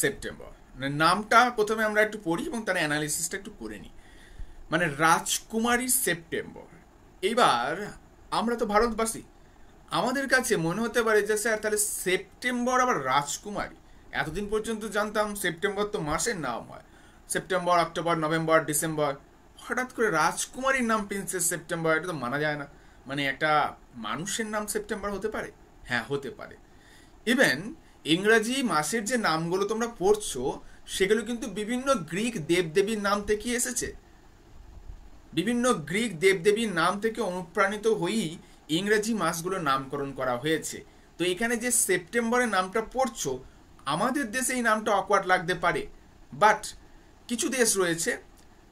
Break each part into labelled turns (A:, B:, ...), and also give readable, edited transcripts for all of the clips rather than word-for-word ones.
A: September. মানে নামটা প্রথমে আমরা একটু পড়ি এবং তার অ্যানালিসিসটা একটু করে নিই। মানে রাজকুমারী সেপ্টেম্বর। এবার আমরা তো ভারতবাসী, আমাদের কাছে মনে হতে পারে যে স্যার তাহলে সেপ্টেম্বর আবার রাজকুমারী। এতদিন পর্যন্ত জানতাম সেপ্টেম্বর তো মাসের নাম হয়, সেপ্টেম্বর, অক্টোবর, নভেম্বর, ডিসেম্বর। হঠাৎ করে রাজকুমারীর নাম প্রিন্সেস সেপ্টেম্বর, এটা তো মানা যায় না। মানে একটা মানুষের নাম সেপ্টেম্বর হতে পারে? হ্যাঁ, হতে পারে। ইভেন ইংরাজি মাসের যে নামগুলো তোমরা পড়ছো সেগুলো কিন্তু বিভিন্ন গ্রিক দেবদেবীর নাম থেকে এসেছে। বিভিন্ন গ্রিক দেবদেবীর নাম থেকে অনুপ্রাণিত হয়েই ইংরেজি মাসগুলোর নামকরণ করা হয়েছে। তো এখানে যে সেপ্টেম্বরের নামটা পড়ছো, আমাদের দেশে এই নামটা অকওয়ার্ড লাগতে পারে, বাট কিছু দেশ রয়েছে,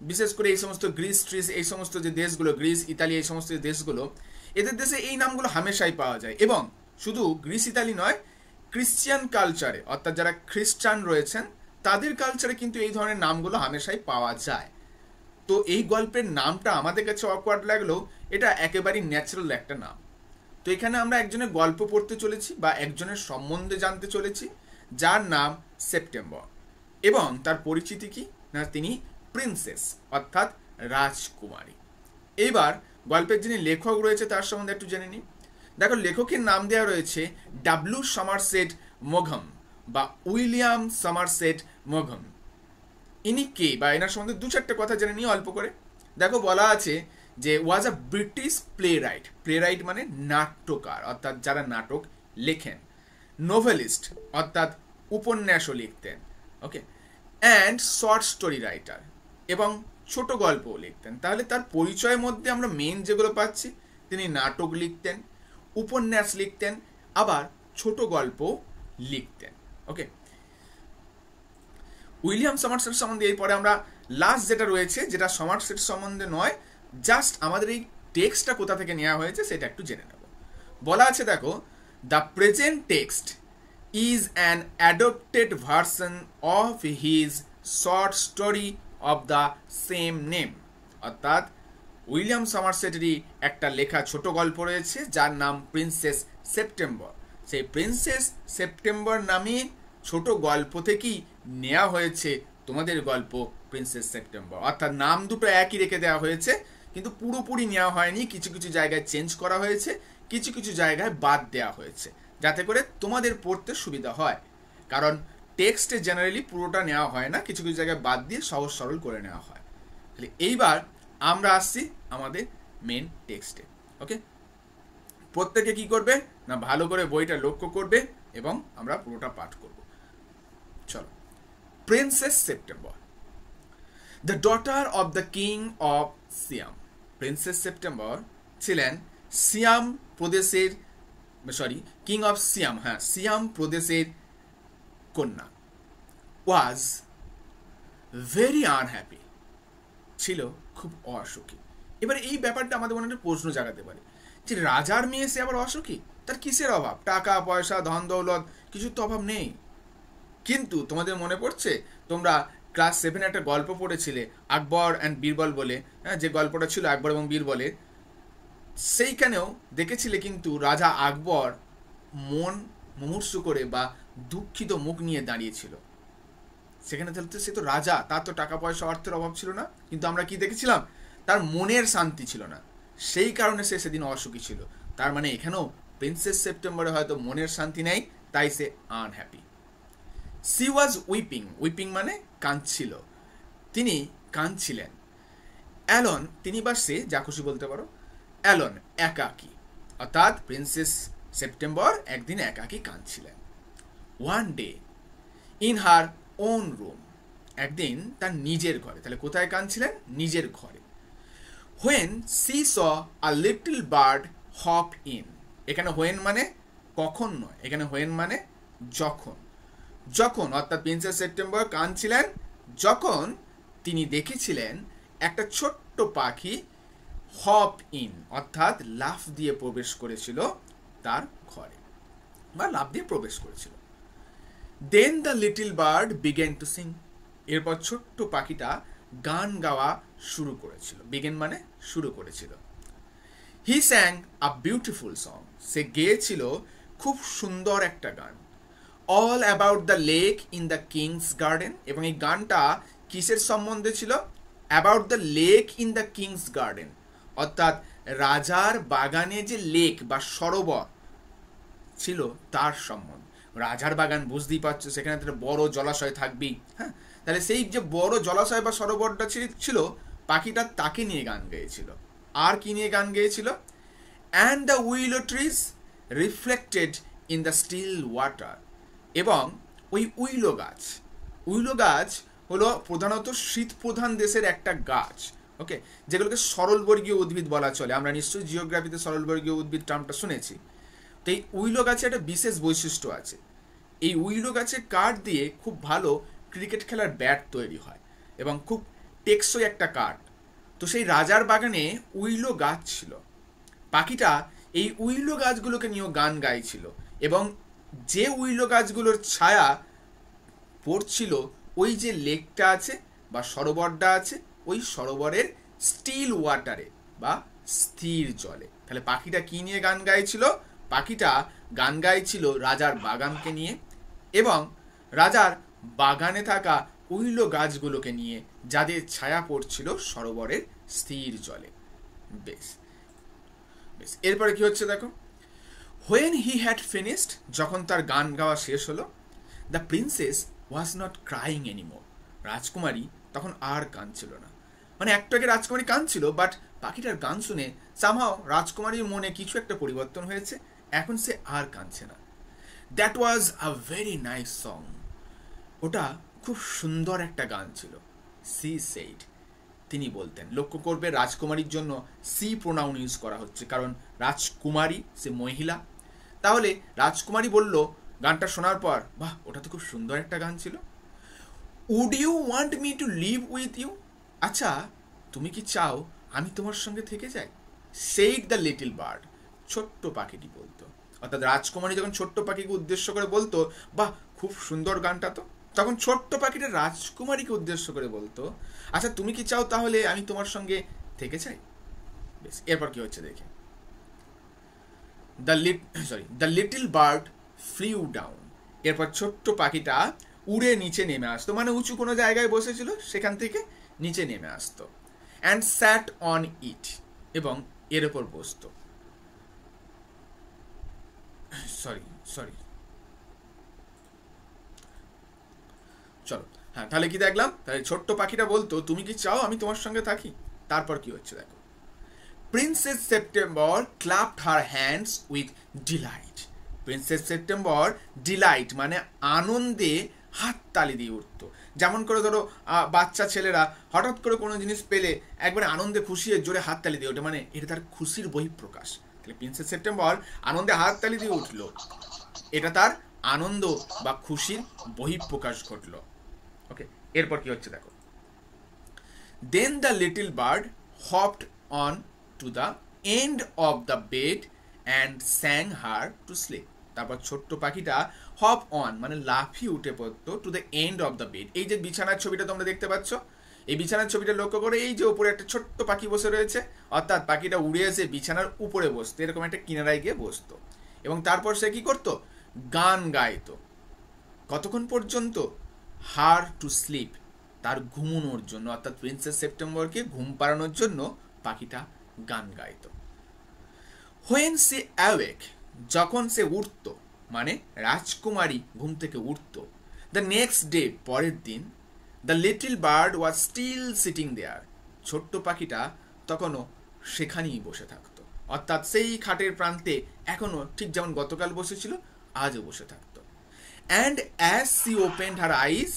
A: বিশেষ করে এই সমস্ত গ্রিস ট্রিস, এই সমস্ত যে দেশগুলো, গ্রিস, ইতালি, এই সমস্ত যে দেশগুলো, এদের দেশে এই নামগুলো হামেশাই পাওয়া যায়। এবং শুধু গ্রিস, ইতালি নয়, ক্রিশ্চিয়ান কালচারে, অর্থাৎ যারা খ্রিস্টান রয়েছেন তাদের কালচারে কিন্তু এই ধরনের নামগুলো হামেশাই পাওয়া যায়। তো এই গল্পের নামটা আমাদের কাছে অকওয়ার্ড লাগলেও এটা একেবারেই ন্যাচারাল একটা নাম। তো এখানে আমরা একজনের গল্প পড়তে চলেছি বা একজনের সম্বন্ধে জানতে চলেছি যার নাম সেপ্টেম্বর। এবং তার পরিচিতি কি না, তিনি প্রিন্সেস অর্থাৎ রাজকুমারী। এইবার গল্পের যিনি লেখক রয়েছে তার সম্বন্ধে একটু জেনে নিই। দেখো, লেখকের নাম দেওয়া রয়েছে ডাব্লিউ সমারসেট মঘম বা উইলিয়াম সমারসেট মঘম। ইনি কে বা এনার সম্বন্ধে দু চারটে কথা জেনে নিয়ে অল্প করে। দেখো, বলা আছে যে was a British playwright. Playwright মানে নাট্যকার, অর্থাৎ যারা নাটক লেখেন। নোভেলিস্ট অর্থাৎ উপন্যাসও লিখতেন। ওকে, অ্যান্ড শর্ট স্টোরি রাইটার, এবং ছোট গল্পও লিখতেন। তাহলে তার পরিচয়ের মধ্যে আমরা মেন যেগুলো পাচ্ছি, তিনি নাটক লিখতেন, উপন্যাস লিখতেন, আবার ছোট গল্প লিখতেন। ওকে, উইলিয়াম সমারসেট সম্বন্ধে এরপরে আমরা লাস্ট যেটা রয়েছে, যেটা সমারসেট সম্বন্ধে নয়, জাস্ট আমাদের এই টেক্সটটা কোথা থেকে নেওয়া হয়েছে সেটা একটু জেনে নেব। বলা আছে, দেখো, the present text is an adopted version of his short story of the same name. অর্থাৎ উইলিয়াম সমারসেটেরই একটা লেখা ছোট গল্প রয়েছে যার নাম প্রিন্সেস সেপ্টেম্বর। সেই প্রিন্সেস সেপ্টেম্বর নামে ছোট গল্প থেকেই নেওয়া হয়েছে তোমাদের গল্প প্রিন্সেস সেপ্টেম্বর। অর্থাৎ নাম দুটো একই রেখে দেওয়া হয়েছে, কিন্তু পুরোপুরি নেওয়া হয়নি। কিছু কিছু জায়গায় চেঞ্জ করা হয়েছে, কিছু কিছু জায়গায় বাদ দেওয়া হয়েছে, যাতে করে তোমাদের পড়তে সুবিধা হয়। কারণ টেক্সটে জেনারেলি পুরোটা নেওয়া হয় না, কিছু কিছু জায়গায় বাদ দিয়ে সহজ সরল করে নেওয়া হয়। তাহলে এইবার আমরা আসছি আমাদের মেন টেক্সটে। ওকে, প্রত্যেকে কি করবে না, ভালো করে বইটা লক্ষ্য করবে এবং আমরা পুরোটা পাঠ করব। চলো, princess September. The daughter of the king of Siam. Princess September ছিলেন সিয়াম প্রদেশের, সরি, কিং অফ সিয়াম, হ্যাঁ, সিয়াম প্রদেশের কন্যা। ওয়াজ ভেরি আনহ্যাপি, ছিল খুব অসুখী। এবার এই ব্যাপারটা আমাদের মনে একটা প্রশ্ন জাগাতে পারে যে রাজার মেয়ে সে আবার অসুখী, তার কিসের অভাব? টাকা পয়সা, ধন দৌলত, কিছুর তো অভাব নেই। কিন্তু তোমাদের মনে পড়ছে, তোমরা ক্লাস 7 একটা গল্প পড়েছিলে আকবর অ্যান্ড বীরবল বলে, হ্যাঁ, যে গল্পটা ছিল আকবর এবং বীরবলের, সেইখানেও দেখেছিলে কিন্তু রাজা আকবর মন মুমূর্ষু করে বা দুঃখিত মুখ নিয়ে দাঁড়িয়েছিল। সেখানে তাহলে সে তো রাজা, তার তো টাকা পয়সা অর্থের অভাব ছিল না, কিন্তু আমরা কি দেখেছিলাম, তার মনের শান্তি ছিল না, সেই কারণে সে সেদিন অসুখী ছিল। তার মানে এখানেও প্রিন্সেস সেপ্টেম্বরে হয়তো মনের শান্তি নেই, তাই সে unhappy. She was weeping, weeping মানে কাঁদছিল, তিনি কাঁদছিলেন। অ্যালন, তিনি বা সে যা খুশি বলতে পারো, অ্যালন একাকী, অর্থাৎ প্রিন্সেস সেপ্টেম্বর একদিন একাকী কাঁদছিলেন। One day in her own room, একদিন তার নিজের ঘরে। তাহলে কোথায় কাঁদছিলেন? নিজের ঘরে। When she saw a little bird hop in, এখানে হোয়েন মানে কখন নয়, এখানে হোয়েন মানে যখন। যখন, অর্থাৎ প্রিন্সেস সেপ্টেম্বর কাঁদছিলেন যখন তিনি দেখেছিলেন একটা ছোট্ট পাখি হপ ইন, অর্থাৎ লাফ দিয়ে প্রবেশ করেছিল তার ঘরে, বা লাফ দিয়ে প্রবেশ করেছিল। Then the little bird began to sing, এরপর ছোট্ট পাখিটা গান গাওয়া শুরু করেছিল। বিগেন মানে শুরু করেছিল। হি স্যাং আ বিউটিফুল সং, সে গেয়েছিল খুব সুন্দর একটা গান। All about the lake in the king's garden, এবং এই গানটা কিসের সম্বন্ধে ছিল? About the lake in the king's garden, অর্থাৎ রাজার বাগানে যে লেক বা সরোবর ছিল তার সম্বন্ধে। রাজার বাগান বুঝতেই পারছো, সেখানে একটা বড় জলাশয় থাকবেই। হ্যাঁ, তাহলে সেই যে বড় জলাশয় বা সরোবরটা ছিল, পাখিটা তাকে নিয়ে গান গেয়েছিল। আর কি নিয়ে গান গেয়েছিল? And the willow trees reflected in the still water, এবং ওই উইলো গাছ হলো প্রধানত শীত প্রধান দেশের একটা গাছ, ওকে, যেগুলোকে সরলবর্গীয় উদ্ভিদ বলা চলে। আমরা নিশ্চয়ই জিওগ্রাফিতে সরলবর্গীয় উদ্ভিদ টার্মটা শুনেছি। তো এই উইলো গাছে একটা বিশেষ বৈশিষ্ট্য আছে। এই উইলো গাছের কাঠ দিয়ে খুব ভালো ক্রিকেট খেলার ব্যাট তৈরি হয় এবং খুব টেকসই একটা কাঠ। তো সেই রাজার বাগানে উইলো গাছ ছিল। পাখিটা এই উইলো গাছগুলোকে নিয়েও গান গাইছিল, এবং যে উইলো গাছগুলোর ছায়া পড়ছিল ওই যে লেকটা আছে বা সরোবরটা আছে, ওই সরোবরের স্টিল ওয়াটারে বা স্থির জলে। তাহলে পাখিটা কি নিয়ে গান গাইছিল? পাখিটা গান গাইছিল রাজার বাগানকে নিয়ে এবং রাজার বাগানে থাকা উইলো গাছগুলোকে নিয়ে, যাদের ছায়া পড়ছিল সরোবরের স্থির জলে। বেশ বেশ, এরপরে কি হচ্ছে দেখো। হোয়েন হি হ্যাড ফিনিশড, যখন তার গান গাওয়া শেষ হলো, the princess was not crying anymore, রাজকুমারী তখন আর কাঁদছিল না। মানে একটু আগে রাজকুমারী কাঁদছিল, বাট পাখিটার গান শুনে সামহাও রাজকুমারীর মনে কিছু একটা পরিবর্তন হয়েছে, এখন সে আর কাঁদছে না। That was a very nice song, ওটা খুব সুন্দর একটা গান ছিল। সি সেইড, তিনি বলতেন। লক্ষ্য করবে রাজকুমারীর জন্য সি প্রোনাউন ইউজ করা হচ্ছে, কারণ রাজকুমারী সে মহিলা। তাহলে রাজকুমারী বলল গানটা শোনার পর, বাহ, ওটা তো খুব সুন্দর একটা গান ছিল। Would you want me to live with you, আচ্ছা তুমি কি চাও আমি তোমার সঙ্গে থেকে যাই? সেইড দ্য লিটল বার্ড, ছোট্ট পাখিটি বলতো। অর্থাৎ রাজকুমারী যখন ছোট্ট পাখিকে উদ্দেশ্য করে বলতো, বাহ খুব সুন্দর গানটা তো, তখন ছোট্ট পাখিটা রাজকুমারীকে উদ্দেশ্য করে বলতো, আচ্ছা তুমি কি চাও তাহলে আমি তোমার সঙ্গে থেকে যাই? বেশ, এরপর কি হচ্ছে দেখে। The little bird flew down, এরপর ছোট্ট পাখিটা উড়ে নিচে নেমে আসতো, মানে উঁচু কোনো জায়গায় বসেছিল সেখান থেকে নিচে নেমে আসতো। অ্যান্ড স্যাট অন ইট, এবং এর ওপর বসতো। সরি চলো, হ্যাঁ, তাহলে কি দেখলাম? তাহলে ছোট্ট পাখিটা বলতো তুমি কি চাও আমি তোমার সঙ্গে থাকি? তারপর কি হচ্ছে দেখো। Princess September clapped her hands with delight, Princess September delight মানে আনন্দে হাততালি দিয়ে উঠত। যেমন করে ধরো বাচ্চা ছেলেরা হঠাৎ করে কোনো জিনিস পেলে একবারে আনন্দে খুশি জোরে হাততালি দিয়ে ওঠে, মানে এটা তার খুশির বহিঃপ্রকাশ। তাহলে প্রিন্সেস সেপ্টেম্বর আনন্দে হাততালি দিয়ে উঠল, এটা তার আনন্দ বা খুশির বহিঃপ্রকাশ ঘটল। ওকে, এরপর কি হচ্ছে দেখো। Then the little bird hopped on to the end of the bed and sang her to sleep, তারপর ছোট্ট পাখিটা হপ অন মানে লাফিয়ে উঠে পড়তো to the end of the bed. এই যে বিছানার ছবিটা তোমরা দেখতে পাচ্ছ, এই বিছানার ছবিটা লক্ষ্য করে এই যে উপরে একটা ছোট্ট পাখি বসে রয়েছে, অর্থাৎ পাখিটা উড়ে এসে বিছানার উপরে বসতো, এরকম একটা কিনারায় গিয়ে বসতো, এবং তারপর সে কি করতো? গান গাইতো। কতক্ষণ পর্যন্ত? হার টু স্লিপ, তার ঘুমানোর জন্য, অর্থাৎ প্রিন্সেস সেপ্টেম্বরকে ঘুম পাড়ানোর জন্য পাখিটা গান গাইতো। হোয়েন সে অ্যাওয়েক, যখন সে উঠতো, মানে রাজকুমারী ঘুম থেকে উঠতো, দ্য নেক্সট ডে পরের দিন, the little bird was still sitting there, ছোট্ট পাখিটা তখনও সেখানেই বসে থাকতো, অর্থাৎ সেই খাটের প্রান্তে এখনো ঠিক যেমন গতকাল বসেছিল আজও বসে থাকতো। And as she opened her eyes,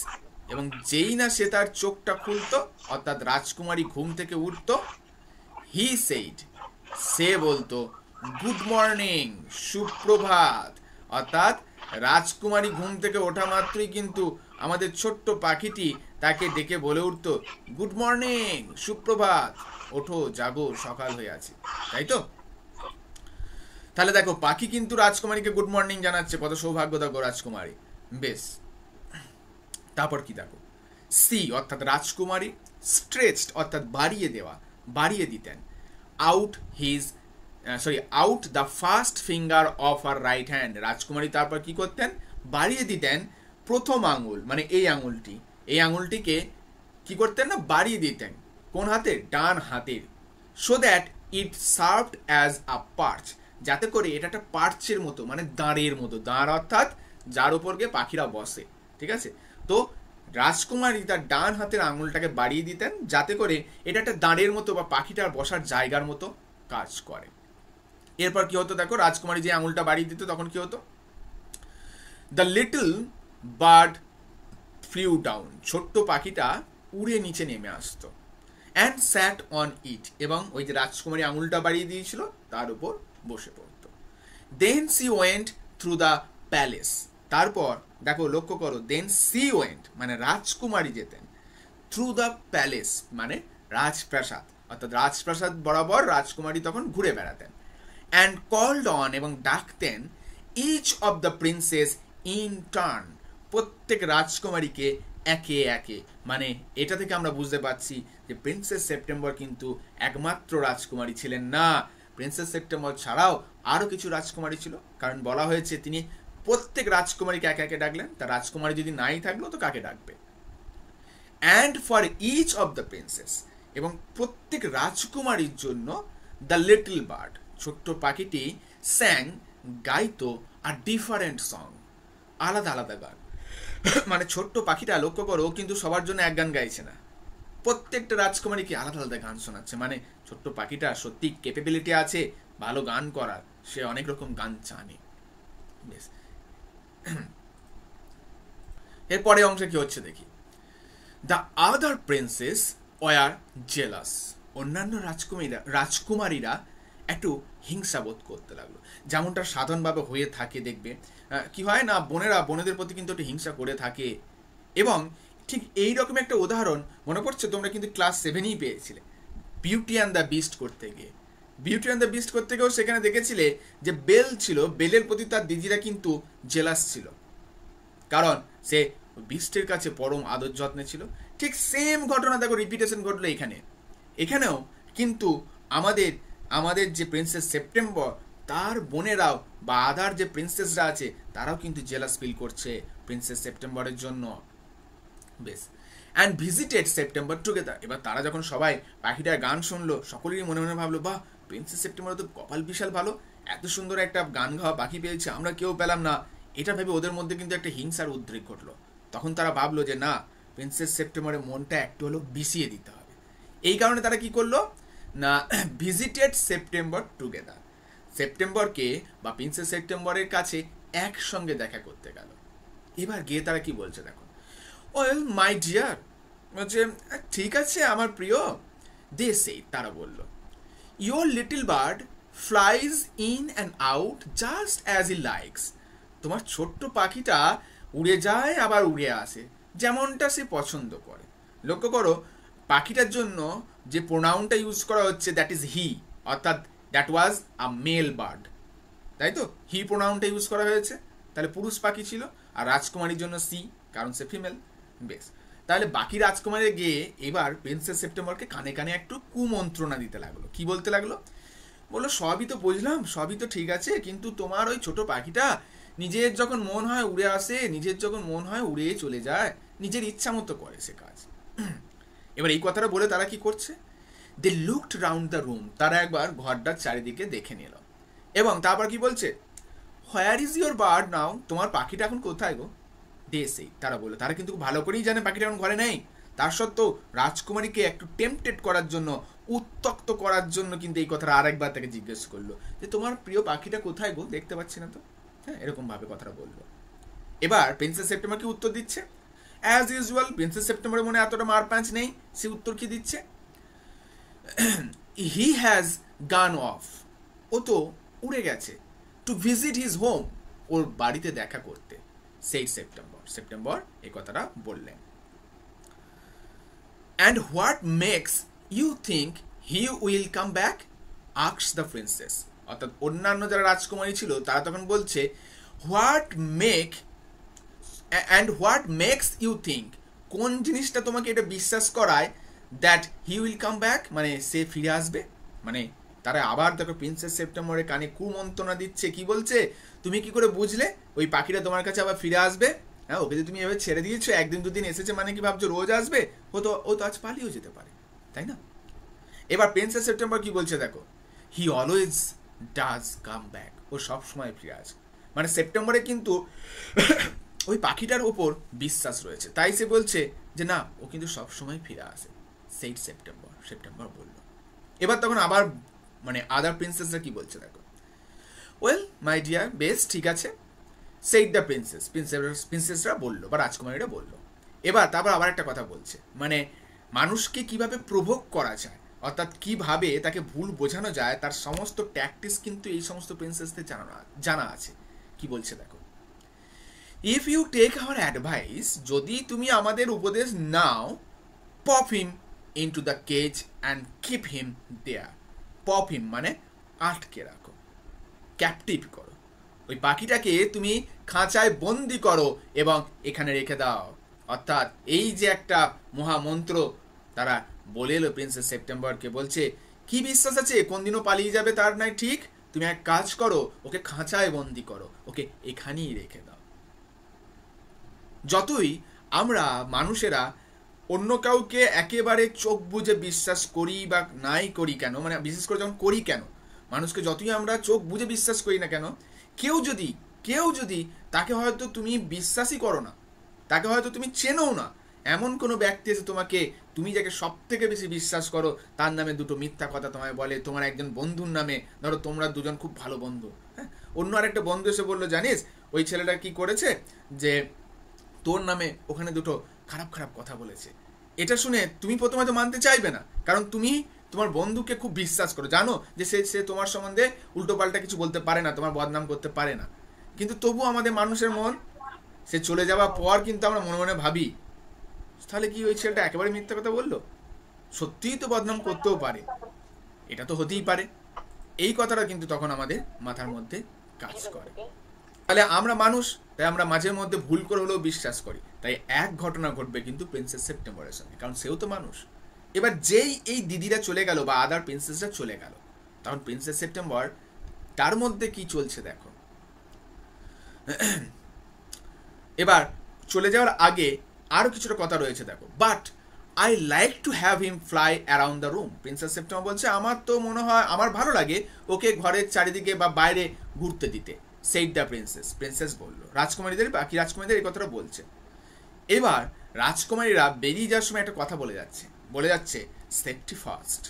A: এবং যেই না সে তার চোখটা খুলতো, অর্থাৎ রাজকুমারী ঘুম থেকে উঠতো, হি সেইড, সে বলতো গুড মর্নিং, সুপ্রভাত। অর্থাৎ রাজকুমারী ঘুম থেকে ওঠা মাত্রই কিন্তু আমাদের ছোট্ট পাখিটি তাকে ডেকে বলে উঠতো গুড মর্নিং, সুপ্রভাত, ওঠো জাগো, সকাল হয়ে আছে, তাই তো? তাহলে দেখো পাখি কিন্তু রাজকুমারীকে গুড মর্নিং জানাচ্ছে, কত সৌভাগ্য দেখো রাজকুমারী। বেশ, তারপর কি দেখো। সি অর্থাৎ রাজকুমারী, স্ট্রেচড অর্থাৎ বাড়িয়ে দিতেন, out the first finger of her right hand, রাজকুমারী তারপর কি করতেন? বাড়িয়ে দিতেন প্রথম আঙুল, মানে এই আঙুলটিকে কি করতেন না, বাড়িয়ে দিতেন কোন হাতের, ডান হাতের, so that it served as a পার্চ, যাতে করে এটা একটা পার্চের মতো, মানে দাঁড়ের মতো, দাঁড় অর্থাৎ যার উপর গিয়ে পাখিরা বসে, ঠিক আছে। তো রাজকুমারী তার ডান হাতের আঙুলটাকে বাড়িয়ে দিতেন যাতে করে এটা একটা দাঁড়ের মতো বা পাখিটার বসার জায়গার মতো কাজ করে। এরপর কি হতো দেখো, রাজকুমারী যে আঙুলটা বাড়িয়ে দিত তখন কি হতো, the little bird flew down, ছোট্ট পাখিটা উড়ে নিচে নেমে আসতো, অ্যান্ড স্যাট অন ইট, এবং ওই যে রাজকুমারী আঙুলটা বাড়িয়ে দিয়েছিল তার উপর বসে পড়ত। Then she went through the palace, তারপর দেখো লক্ষ্য করো, দেন সি ওয়েন্ট মানে রাজকুমারী যেতেন, থ্রু দ্য প্যালেস মানে রাজপ্রাসাদ, অর্থাৎ রাজপ্রাসাদ বরাবর রাজকুমারী তখন ঘুরে বেড়াতেন, অ্যান্ড কল্ড অন এবং ডাকতেন each of the princesses in turn, প্রত্যেক রাজকুমারীকে একে একে, মানে এটা থেকে আমরা বুঝতে পারছি যে প্রিন্সেস সেপ্টেম্বর কিন্তু একমাত্র রাজকুমারী ছিলেন না, প্রিন্সেস সেপ্টেম্বর ছাড়াও আরো কিছু রাজকুমারী ছিল, কারণ বলা হয়েছে তিনি প্রত্যেক রাজকুমারীকে একে একে ডাকলেন, তার রাজকুমারী যদি নাই থাকলো তো কাকে ডাকবে। And for each of the princess, এবং প্রত্যেক রাজকুমারীর জন্য দ্য লিটল বার্ড, ছোট্ট পাখিটি, স্যাং গাইতো আর ডিফারেন্ট সং, আলাদা আলাদা গান, মানে ছোট্ট পাখিটা লক্ষ্য করো কিন্তু সবার জন্য এক গান গাইছে না, প্রত্যেকটা রাজকুমারীকে আলাদা আলাদা গান শোনাচ্ছে, মানে ছোট্ট পাখিটা সত্যি ক্যাপাবিলিটি আছে ভালো গান করার, সে অনেক রকম গান জানে। এরপরে অংশে কি হচ্ছে দেখি, the other princess were jealous, অন্যান্য রাজকুমারীরা একটু হিংসাবোধ করতে লাগলো, যেমনটা সাধারণভাবে হয়ে থাকে, দেখবে কি হয় না, বোনেদের প্রতি কিন্তু একটু হিংসা করে থাকে। এবং ঠিক এইরকম একটা উদাহরণ মনে পড়ছে, তোমরা কিন্তু ক্লাস 7-এই পেয়েছিলে বিউটি অ্যান্ড দ্য বিস্ট করতে গিয়ে, বিউটি অ্যান্ড দ্য বিস্ট করতে গিয়েও সেখানে দেখেছিলে যে বেল ছিল, বেলের প্রতি তার দিদিরা কিন্তু জেলাস ছিল, কারণ সে বিস্টের কাছে পরম আদর যত্নে ছিল। ঠিক সেম ঘটনা দেখো রিপিটেশন ঘটলো এখানেও কিন্তু আমাদের যে প্রিন্সেস সেপ্টেম্বর, তার বোনেরাও বা আদার যে প্রিন্সেসরা আছে তারাও কিন্তু জেলাস ফিল করছে প্রিন্সেস সেপ্টেম্বরের জন্য। বেশ, অ্যান্ড ভিজিটেড সেপ্টেম্বর টুগেদার, এবার তারা যখন সবাই পাখিটার গান শুনলো, সকলেরই মনে মনে ভাবলো, বাহ, প্রিন্সেস সেপ্টেম্বর তো কপাল বিশাল ভালো, এত সুন্দর একটা গান গাওয়া পাখি পেয়েছে, আমরা কেউ পেলাম না। এটা ভেবে ওদের মধ্যে কিন্তু একটা হিংসার উদ্রেক ঘটলো। তখন তারা ভাবলো যে না, প্রিন্সেস সেপ্টেম্বরের মনটা একটু হলো বিষিয়ে দিতে হবে। এই কারণে তারা কি করলো না, ভিজিটেড সেপ্টেম্বর টুগেদার, সেপ্টেম্বরকে বা প্রিন্সেস সেপ্টেম্বরের কাছে একসঙ্গে দেখা করতে গেল। এবার গিয়ে তারা কি বলছে দেখো, ওয়েল মাই ডিয়ার, বলছে ঠিক আছে আমার প্রিয়, দে সে, তারা বলল, your little bird flies in and out just as he likes, তোমার ছোট্ট পাখিটা উড়ে যায় আবার উড়ে আসে যেমনটা সে পছন্দ করে। লক্ষ্য করো পাখিটার জন্য যে প্রোনাউনটা ইউজ করা হচ্ছে দ্যাট ইজ হি, অর্থাৎ that was a male bird, তাই তো, হি প্রোনাউনটা ইউজ করা হয়েছে, তাহলে পুরুষ পাখি ছিল, আর রাজকুমারীর জন্য সি, কারণ সে ফিমেল। বেশ, তাহলে বাকি রাজকুমারী গিয়ে এবার প্রিন্সেস সেপ্টেম্বরকে কানে কানে একটু কুমন্ত্রণা দিতে লাগলো। কি বলতে লাগলো, বললো সবই তো বুঝলাম, সবই তো ঠিক আছে, কিন্তু তোমার ওই ছোট পাখিটা নিজের যখন মন হয় উড়ে আসে, নিজের যখন মন হয় উড়ে চলে যায়, নিজের ইচ্ছা মতো করে সে কাজ। এবার এই কথাটা বলে তারা কি করছে, they looked round the room, তারা একবার ঘরটার চারিদিকে দেখে নিল, এবং তারপর কি বলছে, হোয়ার ইজ ইউর বার্ড নাও, তোমার পাখিটা এখন কোথায় গো, দে সেই, তারা বললো, তারা কিন্তু ভালো করেই জানে পাখিটা এখন ঘরে নেই, তার সত্ত্বেও রাজকুমারীকে একটু টেম্পটেড করার জন্য, উত্তক্ত করার জন্য কিন্তু এই কথাটা আরেকবার তাকে জিজ্ঞেস করলো যে তোমার প্রিয় পাখিটা কোথায় গো, দেখতে পাচ্ছি না তো, হ্যাঁ, এরকম ভাবে কথাটা বললো। এবার প্রিন্সেস সেপ্টেম্বর কি উত্তর দিচ্ছে, অ্যাজ ইউজুয়াল, প্রিন্সেস সেপ্টেম্বরের মনে এতটা মার প্যাঁচ নেই, সে উত্তর কি দিচ্ছে, হি হ্যাজ গান অফ, ও তো উড়ে গেছে, টু ভিজিট হিজ হোম, ওর বাড়িতে দেখা করতে, সেই সেপ্টেম্বর এই কথাটা বললেন। And what makes you think he will come back, asks the princess, অর্থাৎ অন্যান্য যারা রাজকুমারী ছিল তারা তখন বলছে, হোয়াট মেক্স ইউ থিঙ্ক, কোন জিনিসটা তোমাকে এটা বিশ্বাস করায় that he will come back, মানে সে ফিরে আসবে, মানে তারা আবার দেখো প্রিন্সেস সেপ্টেম্বরের কানে কুমন্ত্রণা দিচ্ছে, কি বলছে, তুমি কি করে বুঝলে ওই পাখিটা তোমার কাছে আবার ফিরে আসবে? হ্যাঁ, ওকে যে তুমি এভাবে ছেড়ে দিয়েছো, একদিন দুদিন এসেছে মানে কি ভাবছো রোজ আসবে? ও তো আজ পালিয়েও যেতে পারে, তাই না? এবার প্রিন্সেস সেপ্টেম্বর কি বলছে দেখো, he always does come back, ও সব সময় ফিরে আসে। মানে সেপ্টেম্বরে কিন্তু ওই পাখিটার ওপর বিশ্বাস রয়েছে, তাই সে বলছে যে না, ও কিন্তু সব সময় ফিরে আসে। সেই সেপ্টেম্বর বলল। এবার তখন আবার মানে আদার প্রিন্সেসরা কি বলছে দেখো, ওয়েল মাই ডিয়ার, বেশ ঠিক আছে, সেইড দ্য প্রিন্সেসরা বললো বা রাজকুমারীরা বললো। এবার তারপর আবার একটা কথা বলছে, মানে মানুষকে কিভাবে প্রভোগ করা যায়, অর্থাৎ কিভাবে তাকে ভুল বোঝানো যায়, তার সমস্ত ট্যাকটিক্স কিন্তু এই সমস্ত প্রিন্সেসদের জানা আছে। কি বলছে দেখো, if you take our advice, যদি তুমি আমাদের উপদেশ নাও, pop him into the cage and keep him there. Pop him মানে আটকে রাখো, ক্যাপটিভ করো, ওই পাখিটাকে তুমি খাঁচায় বন্দি করো এবং এখানে রেখে দাও। অর্থাৎ এই যে একটা মহামন্ত্র তারা বলে এলো প্রিন্সেস সেপ্টেম্বরকে, বলছে কি বিশ্বাস আছে কোনদিনও পালিয়ে যাবে তার নাই ঠিক, তুমি এক কাজ করো, ওকে খাঁচায় বন্দি করো, ওকে এখানেই রেখে দাও। যতই আমরা মানুষেরা অন্য কাউকে একেবারে চোখ বুঝে বিশ্বাস করি বা নাই করি কেন, মানে বিশেষ করে যখন করি কেন, মানুষকে যতই আমরা চোখ বুঝে বিশ্বাস করি না কেন, কেউ যদি তাকে হয়তো তুমি বিশ্বাসই করো না, তাকে হয়তো তুমি চেনও না, এমন কোনো ব্যক্তি এসে তোমাকে, তুমি যাকে সব থেকে বেশি বিশ্বাস করো তার নামে দুটো মিথ্যা কথা তোমায় বলে, তোমার একজন বন্ধুর নামে, ধরো তোমরা দুজন খুব ভালো বন্ধু, হ্যাঁ, অন্য আরেকটা বন্ধু এসে বললো জানিস ওই ছেলেটা কি করেছে, যে তোর নামে ওখানে দুটো খারাপ খারাপ কথা বলেছে। এটা শুনে তুমি প্রথমে তো মানতে চাইবে না, কারণ তুমি তোমার বন্ধুকে খুব বিশ্বাস করো, জানো যে সে তোমার সম্বন্ধে উল্টো পাল্টা কিছু বলতে পারে না, তোমার বদনাম করতে পারে না। কিন্তু তবু আমাদের মানুষের মন, সে চলে যাওয়ার পর কিন্তু আমরা মনে মনে ভাবি তাহলে কি ওই ছেলেটা একেবারে মিথ্যা কথা বললো, সত্যিই তো বদনাম করতেও পারে, এটা তো হতেই পারে। এই কথাটা কিন্তু তখন আমাদের মাথার মধ্যে কাজ করে। তাহলে আমরা মানুষ, তাই আমরা মাঝে মধ্যে ভুল করে হলেও বিশ্বাস করি। তাই এক ঘটনা ঘটবে কিন্তু প্রিন্সেস সেপ্টেম্বরের সঙ্গে, কারণ সেও তো মানুষ। এবার যেই এই দিদিরা চলে গেল বা আদার প্রিন্সেসরা চলে গেল, তখন প্রিন্সেস সেপ্টেম্বর তার মধ্যে কি চলছে দেখো। এবার চলে যাওয়ার আগে আরো কিছুটা কথা রয়েছে দেখো, but I like to have him fly around the room. Princess September বলছে আমার তো মনে হয়, আমার ভালো লাগে ওকে ঘরের চারিদিকে বা বাইরে ঘুরতে দিতে। সেইড দ্য প্রিন্সেস বললো, রাজকুমারীদের, বাকি রাজকুমারীদের এই কথাটা বলছে। এবার রাজকুমারীরা বেরিয়ে যাওয়ার সময় একটা কথা বলে যাচ্ছে সেফটি ফার্স্ট,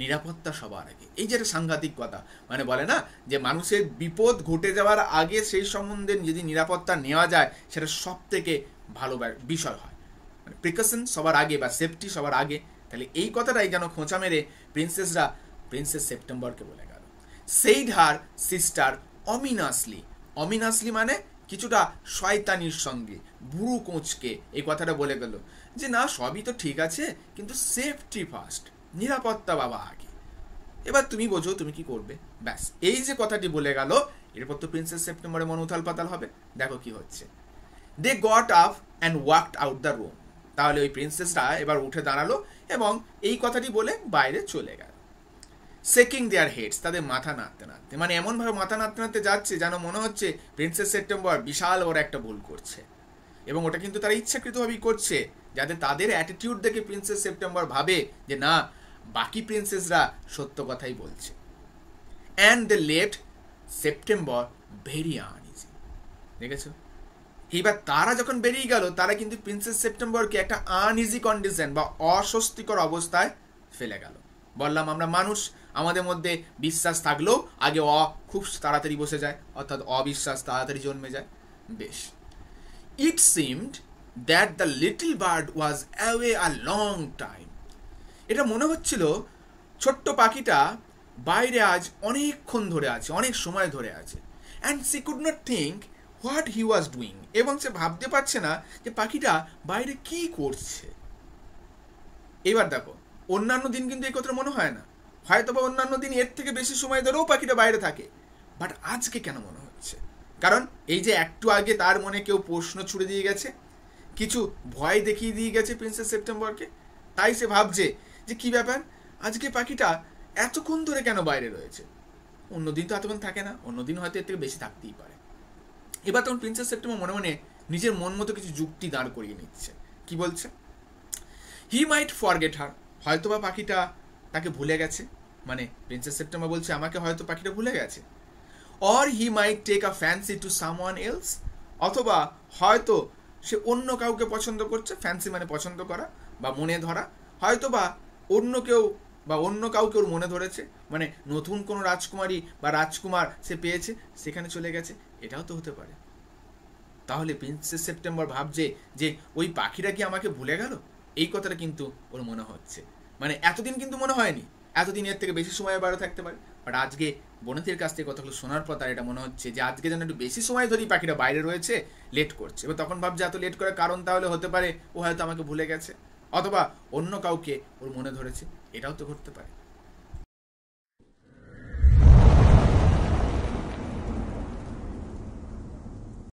A: নিরাপত্তা সবার আগে। এই যে একটা সাংঘাতিক কথা, মানে বলে না যে মানুষের বিপদ ঘটে যাওয়ার আগে সেই সম্বন্ধে যদি নিরাপত্তা নেওয়া যায় সেটা সব থেকে ভালো বিষয় হয়, মানে প্রিকশন সবার আগে বা সেফটি সবার আগে। তাহলে এই কথাটাই যেন খোঁচা মেরে প্রিন্সেস সেপ্টেম্বরকে বলে গেল। সেইড হার সিস্টার অমিনাসলি মানে কিছুটা শয়তানির সঙ্গে, ভুরু কোঁচকে এই কথাটা বলে গেল যে না সবই তো ঠিক আছে, কিন্তু সেফটি ফার্স্ট, নিরাপত্তা বাবা আগে। এবার তুমি বোঝো তুমি কি করবে। ব্যাস, এই যে কথাটি বলে গেল, এরপর তো প্রিন্সেস সেপ্টেম্বরে মন উথাল পাতাল হবে। দেখো কি হচ্ছে, they got up and walked out the room. তাহলে ওই প্রিন্সেসরা এবার উঠে দাঁড়ালো এবং এই কথাটি বলে বাইরে চলে গেল। সেকিং দেয়ার হেডস, তাদের মাথা নাড়তে নাড়তে, মানে এমনভাবে মাথা নাড়তে নাড়তে যাচ্ছে যেন মনে হচ্ছে প্রিন্সেস সেপ্টেম্বর বিশাল বড় একটা ভুল করছে, এবং ওটা কিন্তু তারা ইচ্ছাকৃতভাবেই করছে, যাতে তাদের অ্যাটিটিউড দেখে প্রিন্সেস সেপ্টেম্বর ভাবে যে না, বাকি প্রিন্সেসরা সত্য কথাই বলছে। And they left September very uneasy. দেখেছো, এবার তারা যখন বেরিয়ে গেল, তারা কিন্তু প্রিন্সেস সেপ্টেম্বরকে একটা আনইজি কন্ডিশন বা অস্বস্তিকর অবস্থায় ফেলে গেল। বললাম আমরা মানুষ, আমাদের মধ্যে বিশ্বাস থাকলেও আগে খুব তাড়াতাড়ি বসে যায়, অর্থাৎ অবিশ্বাস তাড়াতাড়ি জন্মে যায়। বেশ, ইট seemed that the little bird was away a long time. এটা মনে হচ্ছিল ছোট্ট পাখিটা বাইরে আজ অনেকক্ষণ ধরে আছে, অনেক সময় ধরে আছে। And C could not think what he was doing, এবং সে ভাবতে পারছে না যে পাখিটা বাইরে কি করছে। এবার দেখো, অন্যান্য দিন কিন্তু এই কথা মনে হয় না, হয়তো বা অন্যান্য দিন এর থেকে বেশি সময় ধরেও পাখিটা বাইরে থাকে, বাট আজকে কেন মনে হচ্ছে? কারণ এই যে একটু আগে তার মনে কেউ প্রশ্ন ছুড়ে দিয়ে গেছে, কিছু ভয় দেখিয়ে দিয়ে গেছে প্রিন্সেস সেপ্টেম্বরকে, তাই সে ভাবছে যে কি ব্যাপার, আজকে পাখিটা এতক্ষণ ধরে কেন বাইরে রয়েছে? অন্যদিন তো এতক্ষণ থাকে না, অন্যদিন হয়তো এর থেকে বেশি থাকতেই পারে। এবার তখন প্রিন্সেস সেপ্টেম্বর মনে মনে নিজের মন মতো কিছু যুক্তি দাঁড় করিয়ে নিচ্ছে। কি বলছে? হি মাইট ফরগেট হার, হয়তো বা পাখিটা তাকে ভুলে গেছে, মানে প্রিন্সেস সেপ্টেম্বর বলছে আমাকে হয়তো পাখিটা ভুলে গেছে। Or he might take a fancy to someone else, অথবা হয়তো সে অন্য কাউকে পছন্দ করছে, ফ্যান্সি মানে পছন্দ করা বা মনে ধরা, হয়তো বা অন্য কেউ বা অন্য কাউকে ওর মনে ধরেছে, মানে নতুন কোনো রাজকুমারী বা রাজকুমার সে পেয়েছে, সেখানে চলে গেছে, এটাও তো হতে পারে। তাহলে প্রিন্সেস সেপ্টেম্বর ভাবছে যে ওই পাখিরা কি আমাকে ভুলে গেল, এই কথাটা কিন্তু ওর মনে হচ্ছে। মানে এতদিন কিন্তু মনে হয়নি, এতদিন এর থেকে বেশি সময় বাইরে থাকতে পারে, বাট আজকে বনেতের কাছ থেকে কথাগুলো শোনার পর তার এটা মনে হচ্ছে যে আজকে যেন একটু বেশি সময় ধরেই পাখিরা বাইরে রয়েছে, লেট করছে। এবার তখন ভাবছে এত লেট করার কারণ তাহলে হতে পারে ও হয়তো আমাকে ভুলে গেছে, অথবা অন্য কাউকে ওর মনে ধরেছে, এটাও তো ঘটতে পারে।